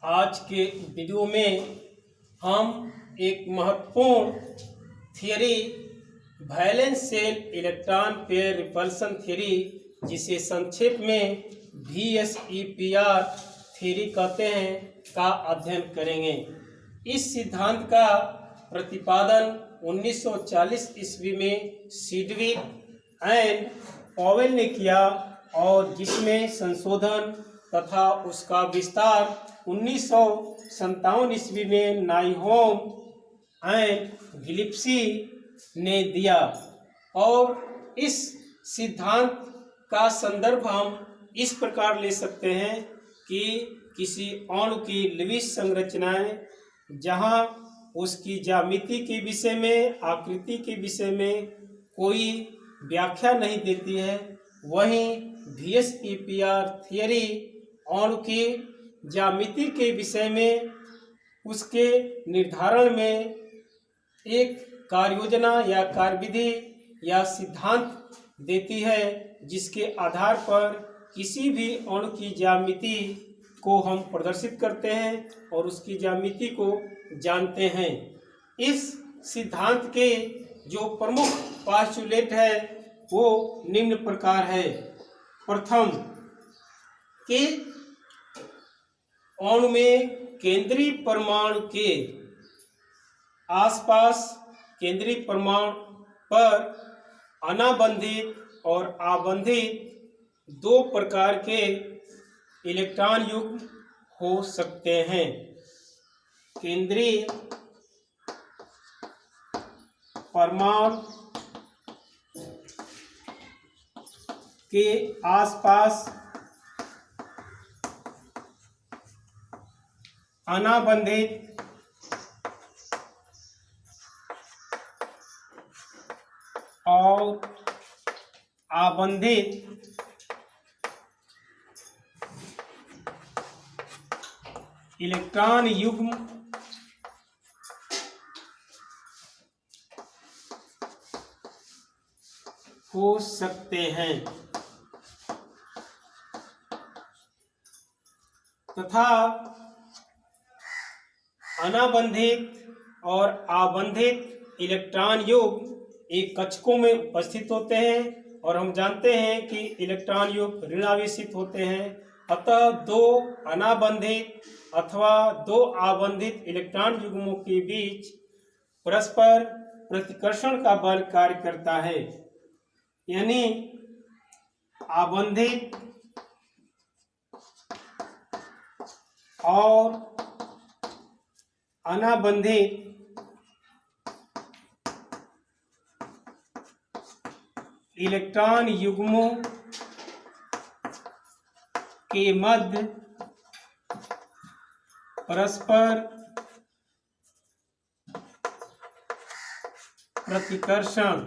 आज के वीडियो में हम एक महत्वपूर्ण theory valence shell electron pair repulsion theory, जिसे संक्षेप में VSEPR थ्योरी कहते हैं, का अध्ययन करेंगे। इस सिद्धांत का प्रतिपादन 1940 ईस्वी में सिडविक एंड पॉवेल ने किया और जिसमें संशोधन तथा उसका विस्तार 1957 ईस्वी में नाइहोम एंड गिलिप्सी ने दिया। और इस सिद्धांत का संदर्भ हम इस प्रकार ले सकते हैं कि किसी अणु की लेविस संरचनाएं जहां उसकी ज्यामिति के विषय में, आकृति के विषय में कोई व्याख्या नहीं देती है, वहीं VSEPR थियरी अणु की ज्यामिति के विषय में, उसके निर्धारण में एक कार्ययोजना या कार्यविधि या सिद्धांत देती है, जिसके आधार पर किसी भी अणु की ज्यामिति को हम प्रदर्शित करते हैं और उसकी ज्यामिति को जानते हैं। इस सिद्धांत के जो प्रमुख पोस्टुलेट है वो निम्न प्रकार है। प्रथम, कि अणु में केंद्रीय परमाणु के आसपास केंद्रीय परमाणु पर अनाबंधित और आबंधित दो प्रकार के इलेक्ट्रॉन युग्म हो सकते हैं। केंद्रीय परमाणु के आसपास अनाबंधित और आबंधित इलेक्ट्रॉन युग्म हो सकते हैं तथा अनाबंधित और आबंधित इलेक्ट्रॉन युग्म एक कक्षकों में उपस्थित होते हैं और हम जानते हैं कि इलेक्ट्रॉन युग्म ऋणावेशित होते हैं। अतः दो अनाबंधित अथवा दो आबंधित इलेक्ट्रॉन युग्मों के बीच परस्पर प्रतिकर्षण का बल कार्य करता है, यानी आबंधित और अनाबंधित इलेक्ट्रॉन युग्मों के मध्य परस्पर प्रतिकर्षण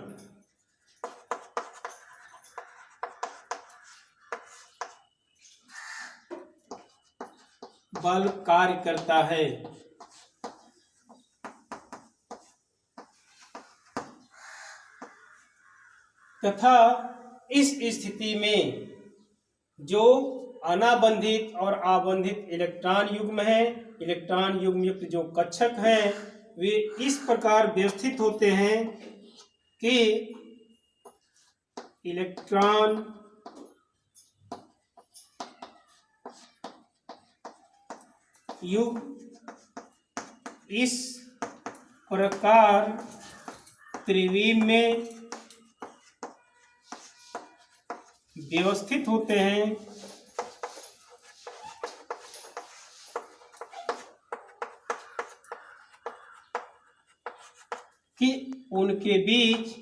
बल कार्य करता है तथा इस स्थिति में जो अनाबंधित और आबंधित इलेक्ट्रॉन युग्म है, इलेक्ट्रॉन युग्म युक्त जो कक्षक हैं, वे इस प्रकार व्यवस्थित होते हैं कि इलेक्ट्रॉन युग्म इस प्रकार त्रिविम में व्यवस्थित होते हैं कि उनके बीच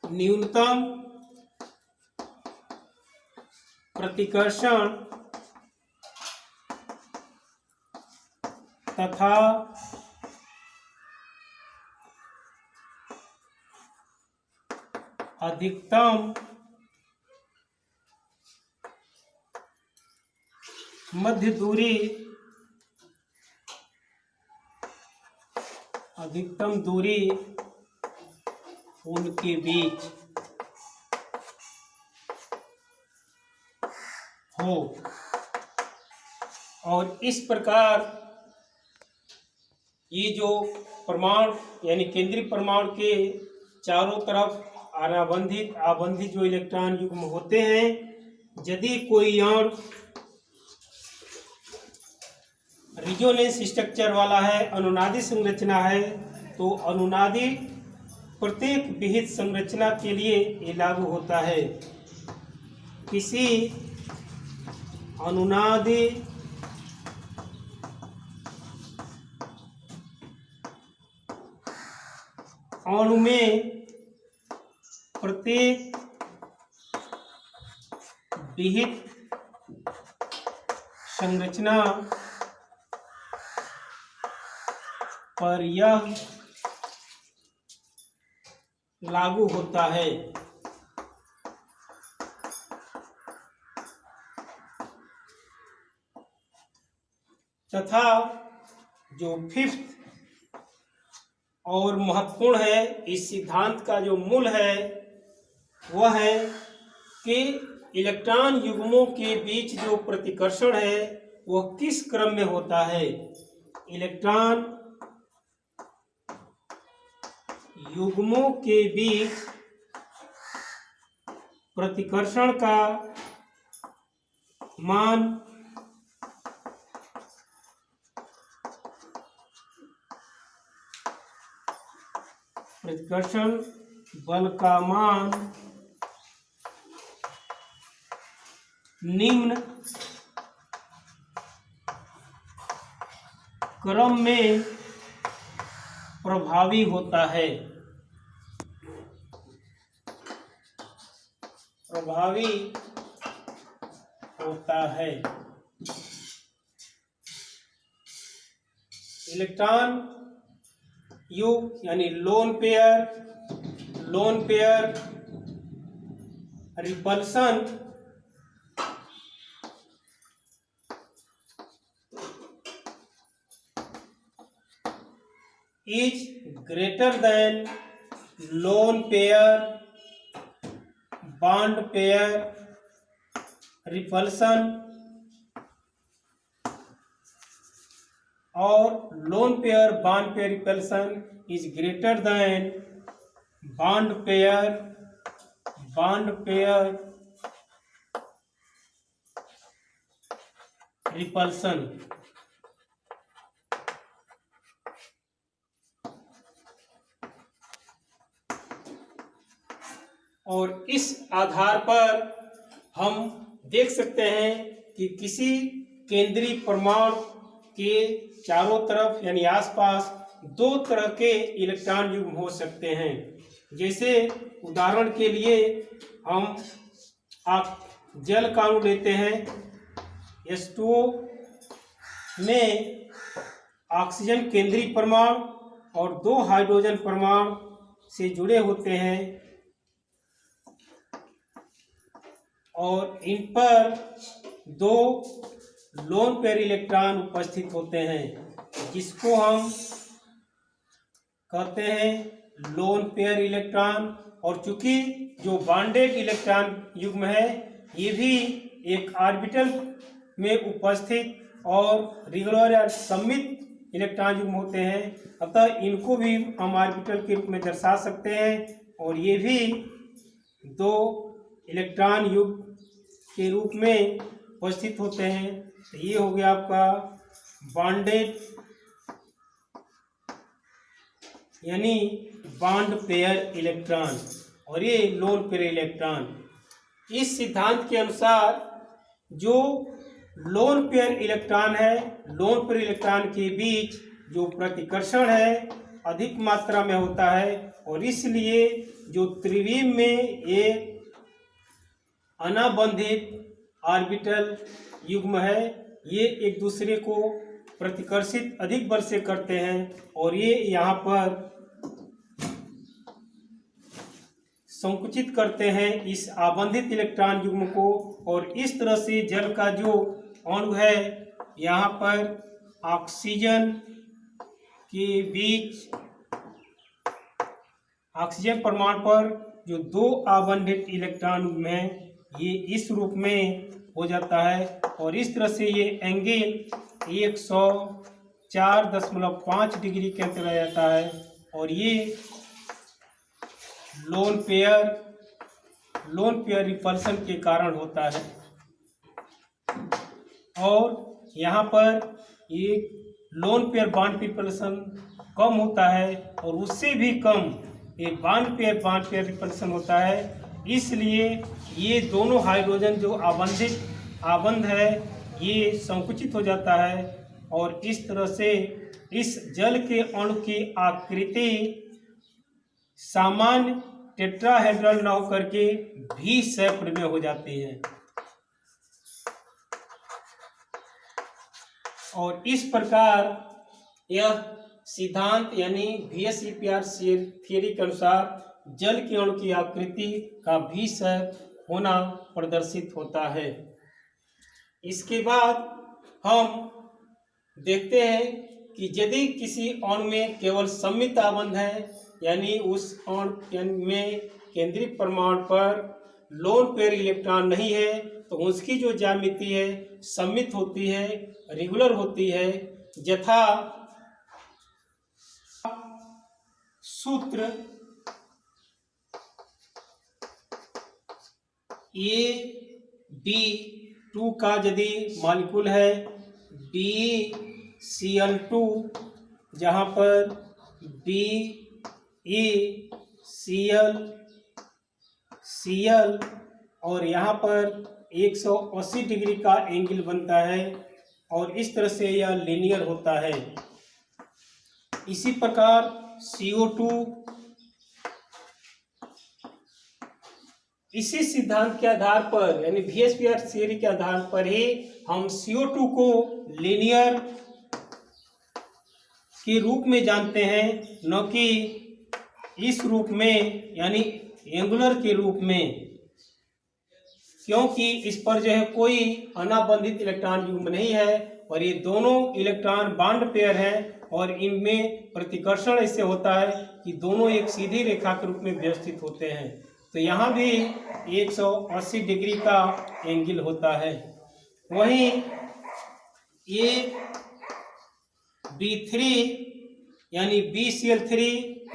न्यूनतम प्रतिकर्षण तथा अधिकतम मध्य दूरी उनके बीच हो। और इस प्रकार ये जो परमाणु यानी केंद्रीय परमाणु के चारों तरफ अनाबंधित आबंधित जो इलेक्ट्रॉन युग्म होते हैं, यदि कोई अणु रिजोनेंस स्ट्रक्चर वाला है, अनुनादी संरचना है, तो अनुनादी प्रत्येक विहित संरचना के लिए ये लागू होता है। किसी अनुनादी अणु में प्रत्येक विहित संरचना पर यह लागू होता है। तथा जो फिफ्थ और महत्वपूर्ण है, इस सिद्धांत का जो मूल है वह है कि इलेक्ट्रॉन युग्मों के बीच जो प्रतिकर्षण है वह किस क्रम में होता है। इलेक्ट्रॉन युग्मों के बीच प्रतिकर्षण का मान प्रतिकर्षण बल का मान निम्न क्रम में प्रभावी होता है। प्रभावी होता है। इलेक्ट्रॉन युग यानी loan pair repulsion is greater than lone pair bond pair repulsion और lone pair bond pair repulsion is greater than bond pair repulsion। और इस आधार पर हम देख सकते हैं कि किसी केंद्रीय परमाणु के चारों तरफ यानी आसपास दो तरह के इलेक्ट्रॉन युग्म हो सकते हैं। जैसे उदाहरण के लिए हम जल का अणु लेते हैं, H2O में ऑक्सीजन केंद्रीय परमाणु और दो हाइड्रोजन परमाणु से जुड़े होते हैं और इन पर दो लोन पेयर इलेक्ट्रॉन उपस्थित होते हैं, जिसको हम कहते हैं लोन पेयर इलेक्ट्रॉन। और चूंकि जो बॉन्डेड इलेक्ट्रॉन युग्म है ये भी एक ऑर्बिटल में उपस्थित और रेगुलर या सममित इलेक्ट्रॉन युग्म होते हैं, अतः इनको भी हम ऑर्बिटल के रूप में दर्शा सकते हैं और ये भी दो इलेक्ट्रॉन युग्म के रूप में उपस्थित होते हैं। तो ये हो गया आपका बॉन्डेड यानी बॉन्ड पेयर इलेक्ट्रॉन और ये लोन पेयर इलेक्ट्रॉन। इस सिद्धांत के अनुसार जो लोन पेयर इलेक्ट्रॉन है, लोन पेयर इलेक्ट्रॉन के बीच जो प्रतिकर्षण है अधिक मात्रा में होता है और इसलिए जो त्रिविम में एक अनाबंधित ऑर्बिटल युग्म है ये एक दूसरे को प्रतिकर्षित अधिक बल से करते हैं और ये यहाँ पर संकुचित करते हैं इस आबंधित इलेक्ट्रॉन युग्म को। और इस तरह से जल का जो अणु है यहाँ पर ऑक्सीजन के बीच ऑक्सीजन परमाणु पर जो दो आबंधित इलेक्ट्रॉन युग्म हैं ये इस रूप में हो जाता है और इस तरह से ये एंगल 104.5 डिग्री के अंतर आ जाता है और ये लोन पेयर रिपल्सन के कारण होता है। और यहाँ पर ये लोन पेयर बॉन्ड रिपल्सन कम होता है और उससे भी कम ये बॉन्ड पेयर रिपल्सन होता है। इसलिए ये दोनों हाइड्रोजन जो आबंध है ये संकुचित हो जाता है और इस तरह से इस जल के अणु की आकृति सामान्य टेट्राहेड्रल न होकर के भी शेप में हो जाती है। और इस प्रकार यह सिद्धांत यानी VSEPR थियरी के अनुसार जल के अणु की आकृति का भी शेप होना प्रदर्शित होता है। इसके बाद हम देखते हैं कि यदि किसी अणु में केवल सममित आबंध है यानी उस अणु में केंद्रीय परमाणु पर लोन पेयर इलेक्ट्रॉन नहीं है तो उसकी जो ज्यामिति है सममित होती है, रेगुलर होती है। यथा सूत्र AB2 का यदि मॉलिक्यूल है BeCl2 जहाँ पर BeCl और यहाँ पर 180 डिग्री का एंगल बनता है और इस तरह से यह लीनियर होता है। इसी प्रकार CO2 इसी सिद्धांत के आधार पर यानी VSEPR थियरी के आधार पर ही हम CO2 को लीनियर के रूप में जानते हैं, न कि इस रूप में यानी एंगुलर के रूप में, क्योंकि इस पर जो है कोई अनाबंधित इलेक्ट्रॉन युग्म नहीं है और ये दोनों इलेक्ट्रॉन बॉन्ड पेयर हैं और इनमें प्रतिकर्षण ऐसे होता है कि दोनों एक सीधी रेखा के रूप में व्यवस्थित होते हैं। तो यहाँ भी 180 डिग्री का एंगल होता है। वहीं ये B3 यानी BCl3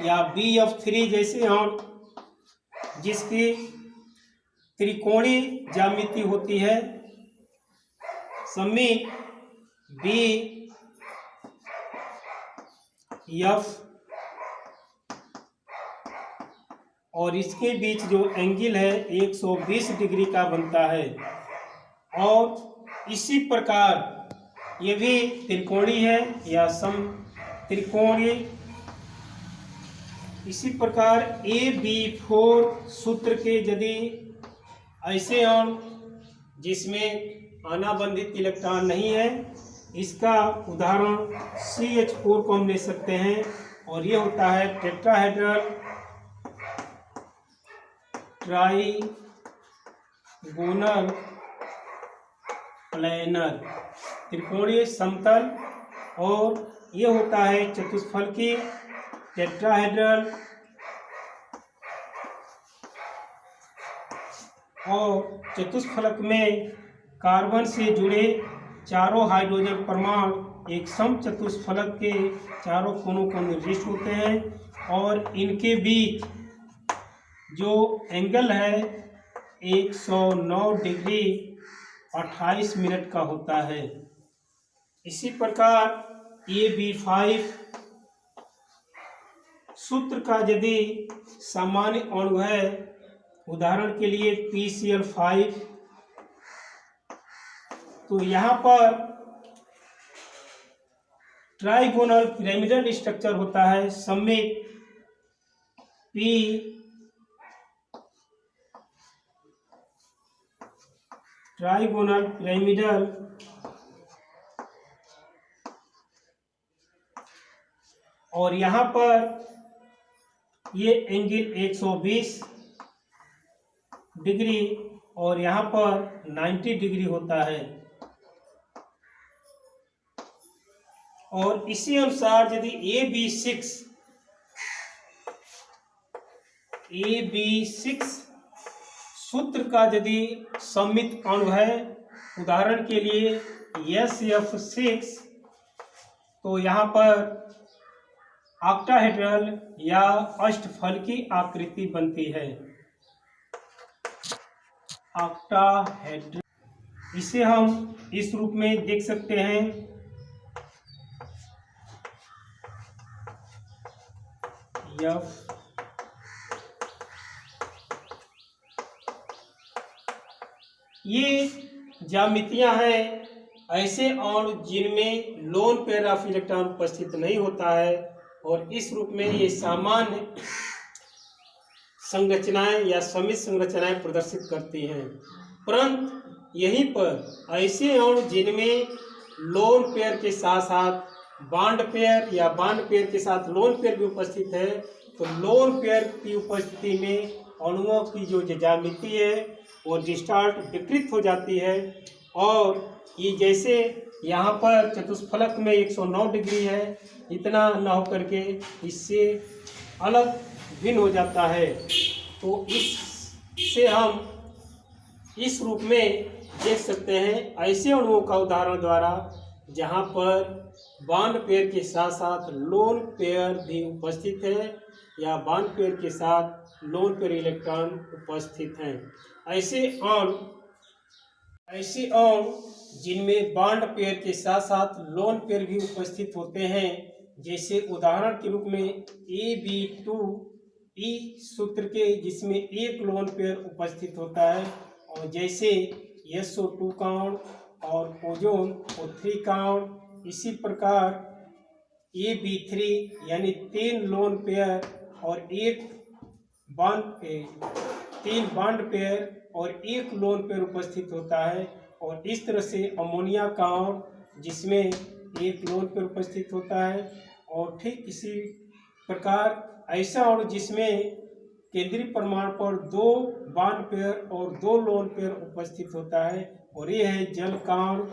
या BF3 जैसे हम जिसकी त्रिकोणीय ज्यामिति होती है, सममित BF और इसके बीच जो एंगल है 120 डिग्री का बनता है। और इसी प्रकार ये भी त्रिकोणीय है या सम त्रिकोणीय। इसी प्रकार AB4 सूत्र के यदि ऐसे अणु जिसमें अनाबंधित इलेक्ट्रॉन नहीं है, इसका उदाहरण CH4 को हम ले सकते हैं और ये होता है टेट्राहेड्रल ट्राइगोनल प्लेनर त्रिकोणीय समतल और ये होता है चतुष्फलकी टेट्राहेड्रल और चतुष्फलक में कार्बन से जुड़े चारों हाइड्रोजन परमाणु एक सम चतुष्फलक के चारों कोनों को निर्दिष्ट होते हैं और इनके बीच जो एंगल है 109 डिग्री 28 मिनट का होता है। इसी प्रकार AB5 सूत्र का यदि सामान्य अणु है, उदाहरण के लिए PCl5, तो यहाँ पर ट्राइगोनल पिरामिडल स्ट्रक्चर होता है, सममित P ट्राइगोनल पिरामिडल और यहाँ पर ये एंगल 120 डिग्री और यहाँ पर 90 डिग्री होता है। और इसी अनुसार यदि AB6 सूत्र का यदि सममित अणु है उदाहरण के लिए SF6, तो यहाँ पर ऑक्टाहेड्रल या अष्टफल की आकृति बनती है, ऑक्टाहेड्रल। इसे हम इस रूप में देख सकते हैं, ये ज्यामितियां हैं ऐसे अणु जिनमें लोन पेयर ऑफ इलेक्ट्रॉन उपस्थित नहीं होता है, और इस रूप में ये सामान्य संरचनाएं या समित संरचनाएं प्रदर्शित करती हैं। परंतु यहीं पर ऐसे अणु जिनमें लोन पेयर के साथ साथ बॉन्ड पेयर या बॉन्ड पेयर के साथ लोन पेयर भी उपस्थित है, तो लोन पेयर की उपस्थिति में अणुओं की जो ज्यामिति है वो डिस्टार्ट विकृत हो जाती है, और ये जैसे यहाँ पर चतुष्फलक में 109 डिग्री है, इतना न होकर के इससे अलग भिन्न हो जाता है। तो इससे हम इस रूप में देख सकते हैं ऐसे अणुओं का उदाहरण द्वारा जहाँ पर बॉन्ड पेयर के साथ साथ लोन पेयर भी उपस्थित है या बॉन्ड पेयर के साथ लोन पेयर इलेक्ट्रॉन उपस्थित हैं। ऐसे अणु जिनमें बॉन्ड पेयर के साथ साथ लोन पेयर भी उपस्थित होते हैं, जैसे उदाहरण के रूप में AB2E सूत्र के, जिसमें एक लोन पेयर उपस्थित होता है, और जैसे SO2 का अणु और ओजोन O3 का अणु। इसी प्रकार AB3 यानी 3 लोन पेयर और तीन बॉन्ड पेयर और एक लोन पेयर उपस्थित होता है, और इस तरह से अमोनिया का अणु जिसमें एक लोन पेयर उपस्थित होता है, और ठीक इसी प्रकार ऐसा अणु जिसमें केंद्रीय परमाणु पर 2 बॉन्ड पेयर और 2 लोन पेयर उपस्थित होता है, और ये है जल का अणु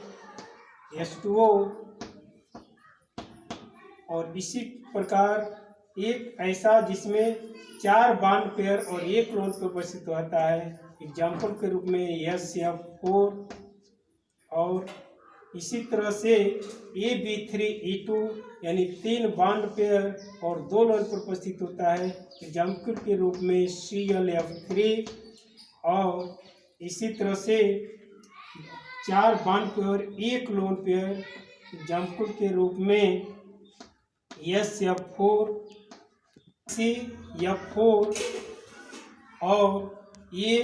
H2O। और इसी प्रकार एक ऐसा जिसमें 4 बॉन्ड पेयर और एक लोन पेयर उपस्थित होता है, एग्जाम्पल के रूप में SF4। और इसी तरह से AB3E2 यानी 3 बॉन्ड पेयर और 2 लोन पेयर उपस्थित होता है, एग्जाम्पल के रूप में ClF3। और इसी तरह से 4 bond pair 1 lone pair, example के रूप में SF4 CF4। और ये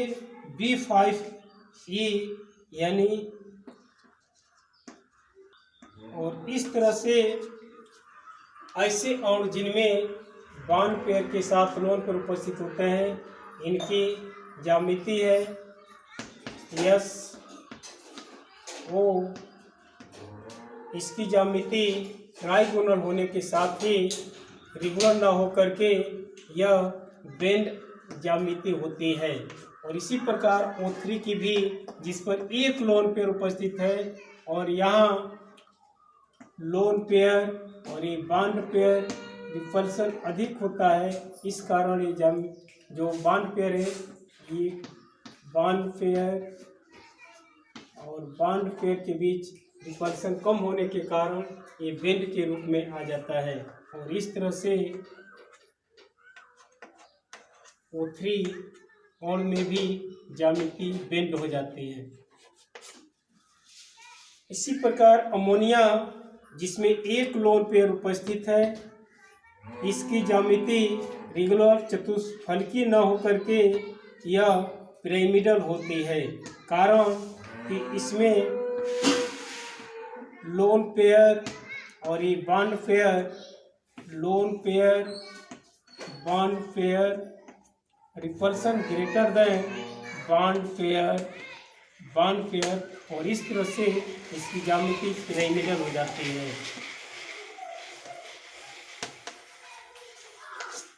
B5E यानी, और इस तरह से ऐसे अणु जिनमें बॉन्ड पेयर के साथ लोन पेयर उपस्थित होते हैं, इनकी ज्यामिति है SO। इसकी ज्यामिति ट्राइगोनल होने के साथ ही रेगुलर न होकर के यह बेंड ज्यामिति होती है। और इसी प्रकार O3 की भी, जिस पर एक लोन पेयर उपस्थित है, और यहाँ लोन पेयर और ये बॉन्ड पेयर रिपल्सन अधिक होता है, इस कारण ये जो बॉन्ड पेयर है, ये बॉन्ड पेयर और बॉन्ड पेयर के बीच रिपल्सन कम होने के कारण ये बेंड के रूप में आ जाता है, और इस तरह से O3 अणु में भी ज्यामिति बेंड हो जाती है। इसी प्रकार अमोनिया जिसमें एक लोन पेयर उपस्थित है, इसकी ज्यामिति रेगुलर चतुष्फलकीय न होकर के यह पिरामिडल होती है, कारण कि इसमें लोन पेयर और ये bond pair, loan pair bond pair repulsion greater than bond pair, और इस तरह से इसकी ज्यामिति पिरामिडल हो जाती है।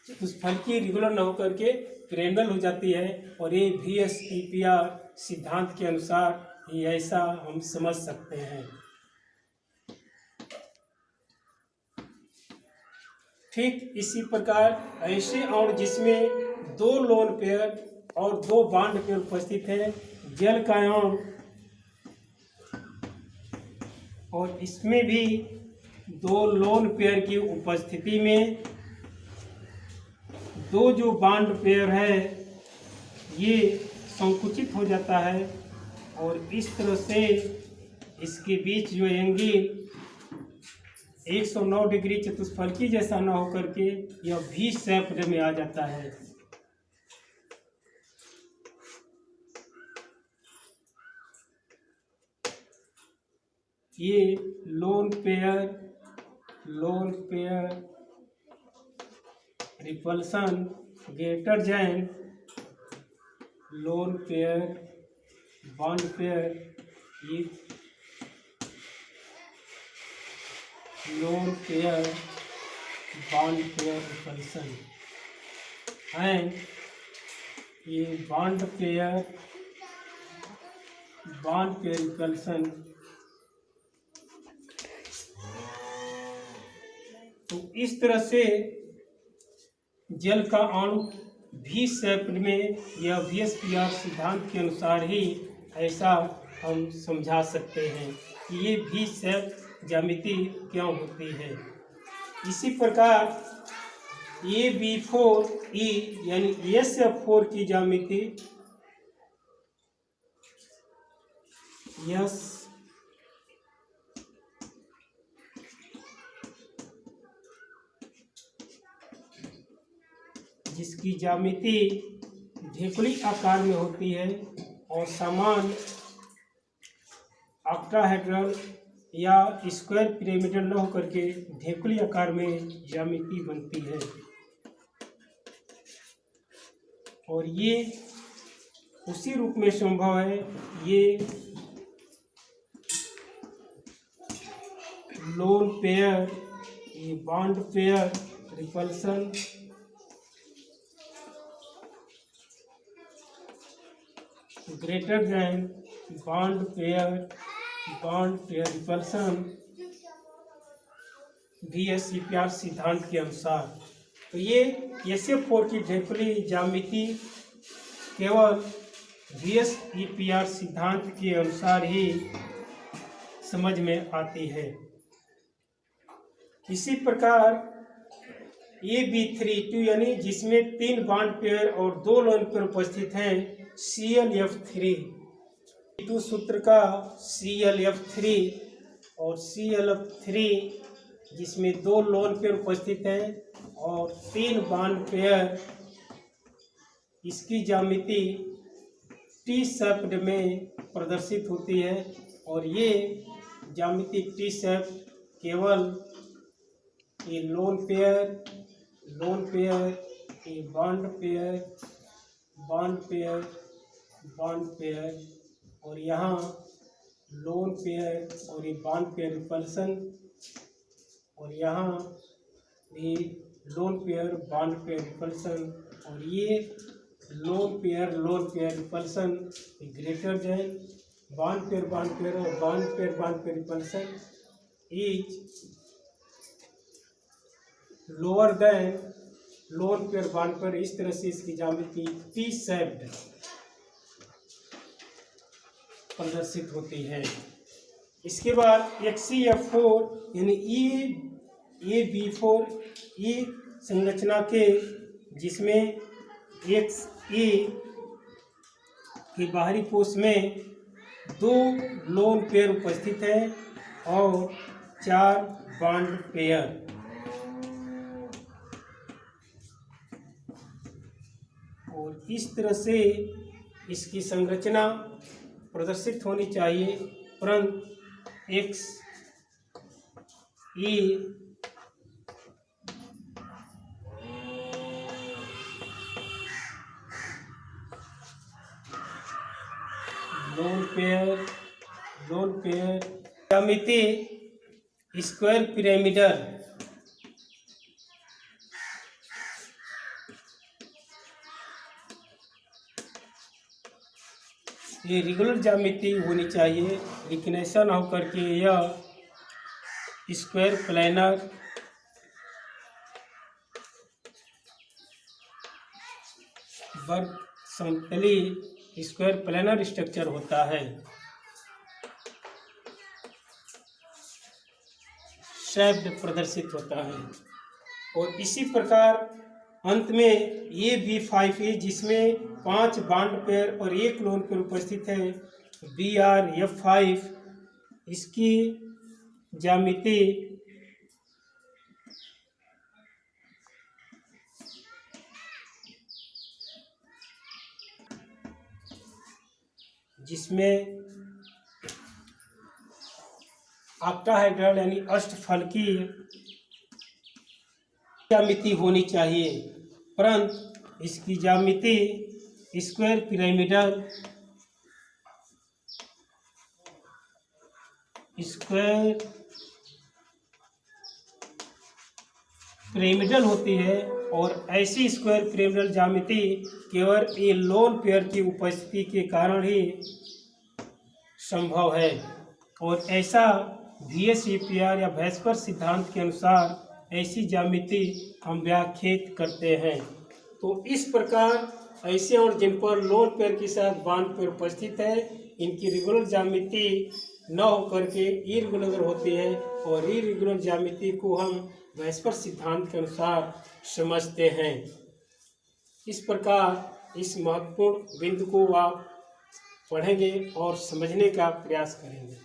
चतुष्फलकीय रेगुलर न होकर के पिरामिडल हो जाती है, और ये VSEPR सिद्धांत के अनुसार ये ऐसा हम समझ सकते हैं। ठीक इसी प्रकार ऐसे अणु जिसमें 2 लोन पेयर और 2 बॉन्ड पेयर उपस्थित है, जल का अणु और इसमें भी दो लोन पेयर की उपस्थिति में दो जो बॉन्ड पेयर है ये संकुचित हो जाता है और इस तरह से इसके बीच जो एंगल 109 डिग्री चतुष्फलकी जैसा न होकर के यह वी शेप्ड में आ जाता है। ये lone pair repulsion greater than lone pair bond pair, ये lone pair bond pair repulsion and ये बॉन्ड पेयर रिपल्सन। तो इस तरह से जल का अणु भी शेप में यह VSPR सिद्धांत के अनुसार ही ऐसा हम समझा सकते हैं कि ये भी शेप ज्यामिति क्यों होती है। इसी प्रकार AB4E यानी SF4 की ज्यामिति जिसकी ज्यामिति ढेकुली आकार में होती है और समान ऑक्टाहेड्रल या स्क्वायर पिरामिडल न होकर के ढेकुली आकार में ज्यामिति बनती है। और ये उसी रूप में संभव है। ये लोन पेयर, ये bond pair repulsion, greater than bond pair repulsion VSEPR सिद्धांत के अनुसार। तो ये SF4 की ढेकुली ज्यामिति केवल VSEPR सिद्धांत के अनुसार ही समझ में आती है। इसी प्रकार AB3 यानी जिसमें 3 बॉन्ड पेयर और 2 लोन पेयर उपस्थित हैं, ClF3 सूत्र का ClF3 और ClF3 जिसमें 2 लोन पेयर उपस्थित हैं और 3 बॉन्ड पेयर, इसकी ज्यामिति टी शेप्ड में प्रदर्शित होती है। और ये ज्यामिति टी शेप केवल ये लोन पेयर, ये बॉन्ड पेयर और यहाँ लोन पेयर और ये बॉन्ड पेयर रिपल्सन, और यहाँ भी lone pair bond pair repulsion, और ये lone pair repulsion greater than bond pair और bond pair repulsion is lower than lone pair bond pair. इस तरह से इसकी ज्यामिति टी शेप्ड प्रदर्शित होती है। इसके बाद XCF4 यानी AB4 संरचना के जिसमें XE के बाहरी कोश में 2 लोन पेयर उपस्थित हैं और 4 बॉन्ड पेयर। और इस तरह से इसकी संरचना प्रदर्शित होनी चाहिए, परंतु XE लोन पेयर ज्यामिति स्क्वायर पिरामिडल ये रेगुलर ज्यामिति होनी चाहिए, लेकिन ऐसा ना हो करके यह स्क्वायर प्लानर वर्ग समतली स्क्वायर प्लानर स्ट्रक्चर होता है। शेप्ड प्रदर्शित होता है। और इसी प्रकार अंत में ये B5 है जिसमें 5 बॉन्ड पेयर और 1 लोन पेयर उपस्थित है। BrF5 इसकी ज्यामिति जिसमें ऑक्टाहेड्रल यानी अष्टफलकीय ज्यामिति होनी चाहिए, परंतु इसकी ज्यामिति स्क्वायर पिरामिडल होती है। और ऐसी स्क्वायर पिरामिडल ज्यामिति केवल ये लोन पेयर की उपस्थिति के कारण ही संभव है। और ऐसा VSEPR या वैस्पर सिद्धांत के अनुसार ऐसी ज्यामिति हम व्याख्यात करते हैं। तो इस प्रकार ऐसे और जिन पर लोन पेयर के साथ बॉन्ड पेयर उपस्थित है, इनकी रेगुलर ज्यामिति न होकर के इरेगुलर होती है, और इरेगुलर ज्यामिति को हम वैस्पर सिद्धांत के अनुसार समझते हैं। इस प्रकार इस महत्वपूर्ण बिंदु को आप पढ़ेंगे और समझने का प्रयास करेंगे।